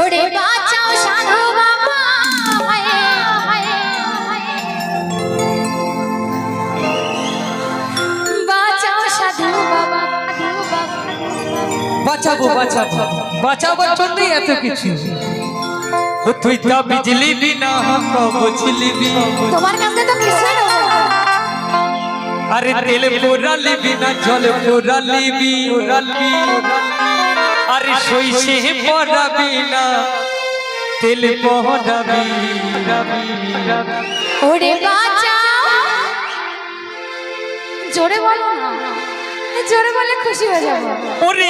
ওরে বাঁচাও সাধু বাবা, বাঁচাও সাধু বাবা, বাঁচাবো বাঁচাবো বাঁচাবার জন্যই এত কিছু। তুই তা বিজলি বিনা বুঝলি তোমার কাছে তো কিছুই না। আরে তেল পোড়ালি বিনা জল পোড়ালি আরে সইছে পড়াবি না তেল পড়াবি। ওরে বাঁচাও, জোরে বলো না, জোরে বলে খুশি হয়ে যাবো। ওরে